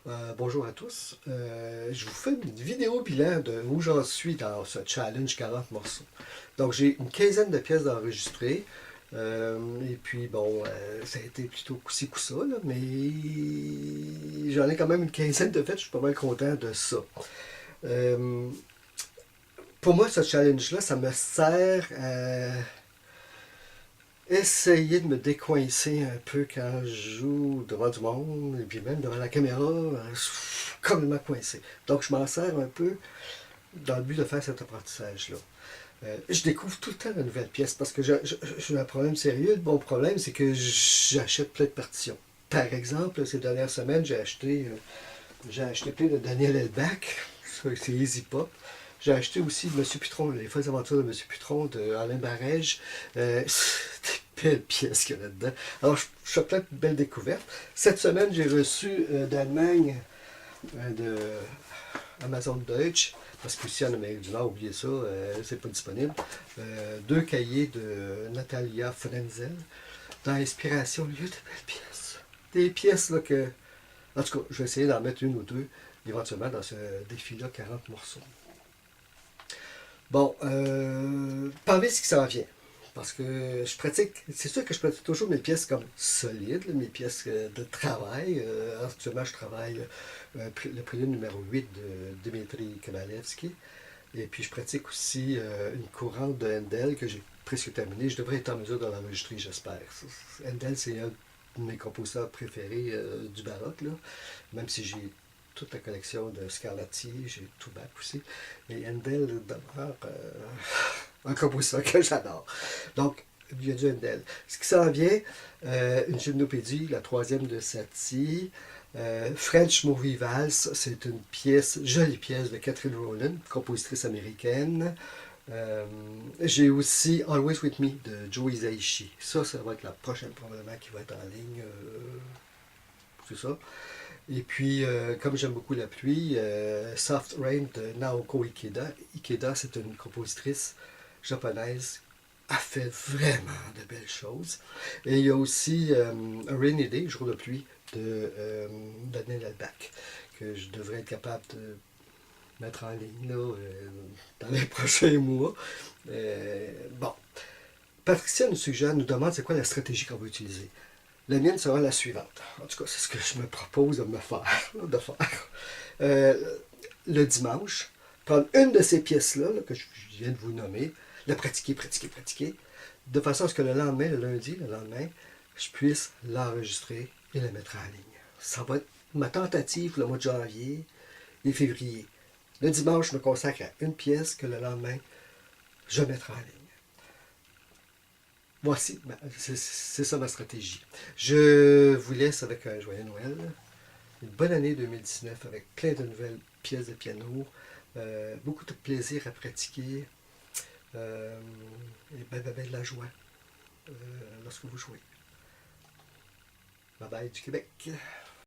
Bonjour à tous. Je vous fais une vidéo bilan de où j'en suis dans ce challenge 40 morceaux. Donc j'ai une quinzaine de pièces d'enregistrer. Et puis bon, ça a été plutôt coup-ci coup-ça, là, mais j'en ai quand même une quinzaine de faites, je suis pas mal content de ça. Euh, pour moi, ce challenge-là, ça me sert à essayer de me décoincer un peu quand je joue devant du monde, et puis même devant la caméra, je suis complètement coincé. Donc je m'en sers un peu dans le but de faire cet apprentissage-là. Je découvre tout le temps de nouvelles pièces parce que j'ai un problème sérieux. Le bon problème, c'est que j'achète plein de partitions. Par exemple, ces dernières semaines, j'ai acheté plein de Daniel Elbach, c'est Easy Pop. J'ai acheté aussi Monsieur Putron, les folles aventures de Monsieur Putron de Alain Barège. Des belles pièces qu'il y a là-dedans. Alors, je fais plein de belles découvertes. Cette semaine, j'ai reçu d'Allemagne de Amazon Deutsch, parce qu'ici en Amérique du Nord, oubliez ça, c'est pas disponible. Deux cahiers de Natalia Frenzel, dans l'inspiration, lieu de belles pièces. Des pièces là, que. En tout cas, je vais essayer d'en mettre une ou deux éventuellement dans ce défi-là, 40 morceaux. Bon, parler de ce qui s'en vient. Parce que je pratique, c'est sûr que je pratique toujours mes pièces comme solides, mes pièces de travail. Actuellement, je travaille le prélude numéro 8 de Dmitri Kabalevski. Et puis, je pratique aussi une courante de Handel que j'ai presque terminée. Je devrais être en mesure de l'enregistrer, j'espère. Handel, c'est un de mes compositeurs préférés du baroque, là. Même si j'ai toute la collection de Scarlatti, j'ai tout bac aussi. Mais Handel demeure un compositeur que j'adore. Donc, il y a du Handel. Ce qui s'en vient, une gymnopédie, la troisième de Satie. French Movie Valse, c'est une pièce, jolie pièce de Catherine Rowland, compositrice américaine. J'ai aussi Always With Me de Joe Hisaishi. Ça va être la prochaine probablement qui va être en ligne. C'est ça. Et puis, comme j'aime beaucoup la pluie, Soft Rain de Naoko Ikeda. Ikeda, c'est une compositrice japonaise. A fait vraiment de belles choses. Et il y a aussi A Rainy Day, Jour de pluie, de Daniel Elbach, que je devrais être capable de mettre en ligne là, dans les prochains mois. Bon. Patricia nous demande c'est quoi la stratégie qu'on va utiliser. La mienne sera la suivante. En tout cas, c'est ce que je me propose de me faire. De faire. Le dimanche, prendre une de ces pièces-là là, que je viens de vous nommer, la pratiquer, pratiquer, pratiquer, de façon à ce que le lendemain, le lundi, le lendemain, je puisse l'enregistrer et la mettre en ligne. Ça va être ma tentative pour le mois de janvier et février. Le dimanche, je me consacre à une pièce que le lendemain, je mettrai en ligne. Voici, c'est ça ma stratégie. Je vous laisse avec un joyeux Noël, une bonne année 2019 avec plein de nouvelles pièces de piano, beaucoup de plaisir à pratiquer et de la joie lorsque vous jouez. Bye bye du Québec.